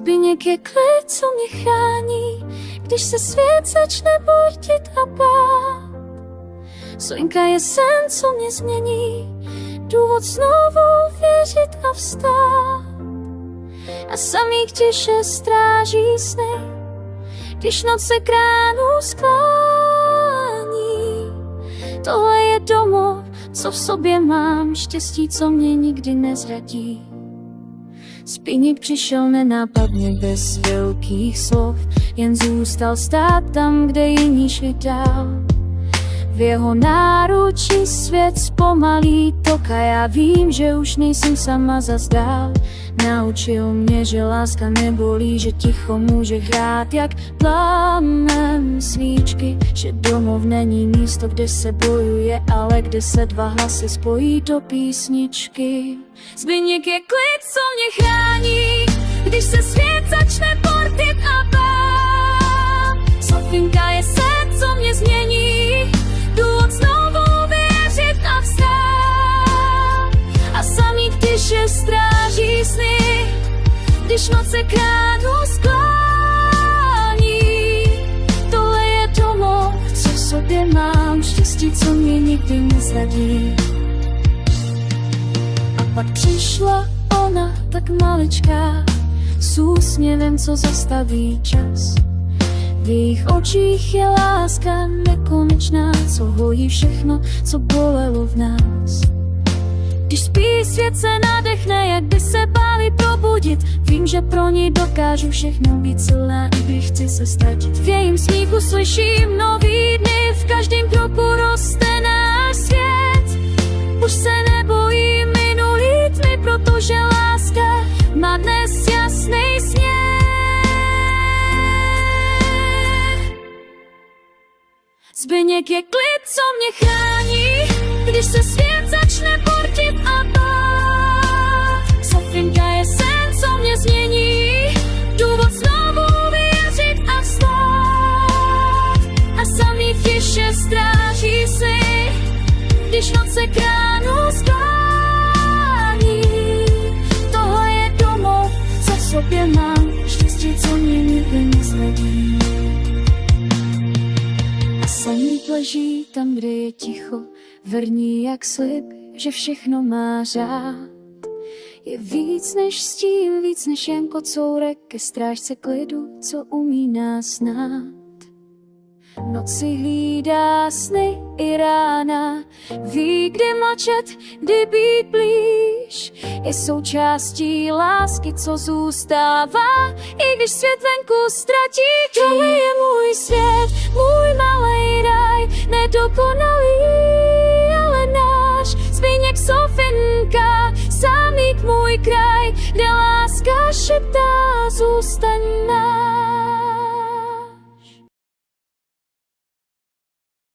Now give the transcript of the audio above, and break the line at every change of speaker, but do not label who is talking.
Zbyněk je klid, co mě chrání, když se svět začne bortit a bát. Soinka je sen, co mě změní, důvod znovu věřit a vstát. A samík tiše stráží sny, když noc se k ránu sklání. Tohle je domov, co v sobě mám, štěstí, co mě nikdy nezradí. Zbyněk přišel nenápadně bez velkých slov, jen zůstal stát tam, kde jiní šli dál. V jeho náručí svět zpomalí tok a já vím, že už nejsem sama zas dál. Naučil mě, že láska nebolí, že ticho může hrát jak plamen svíčky, že domov není místo, kde se bojuje, ale kde se dva hlasy spojí do písničky. Zbyněk je klid, co mě chrání, když se svět začne bortit a bát. Sofinka je sen, co mě změní, důvod znovu věřit a vstát. A samý v tiše stráží sny, když noc se k ránu sklání. Tohle je domov, co v sobě mám, štěstí, co mě nikdy nezradí. A pak přišla ona, tak maličká, s úsměvem, co zastaví čas. V jejich očích je láska nekonečná, co hojí všechno, co bolelo v nás. Když spí, svět se nadechne, jak by se báli probudit. Vím, že pro ní dokážu všechno být silná, i když chci se ztratit. V jejím smíchu slyším nový dny, v každém kroku roste náš svět. Už se nebojím minulý tmy, protože láska má dnes jasný směr. Zbyněk je klid, co mě chrání, když se svět začne bortit a bát. Sofinka je sen, co mě změní, důvod znovu věřit a vstát. A samý tiše stráží sny, když noc se k ránu sklání. Tohle je domov, co v sobě mám, štěstí, co mě nikdy nezradí. Samík leží tam, kde je ticho, verní jak slib, že všechno má řád. Je víc než stín, víc než jen kocourek ke strážce klidu, co umí nás znát. Noci hlídá sny i rána, ví, kdy mlčet, kdy být blíž. Je součástí lásky, co zůstává, i když svět venku ztratí. Tohle je můj svět, můj malej raj, nedokonalý, ale náš. Zbyněk, Sofinka, samík, můj kraj, kde láska šeptá, zůstává.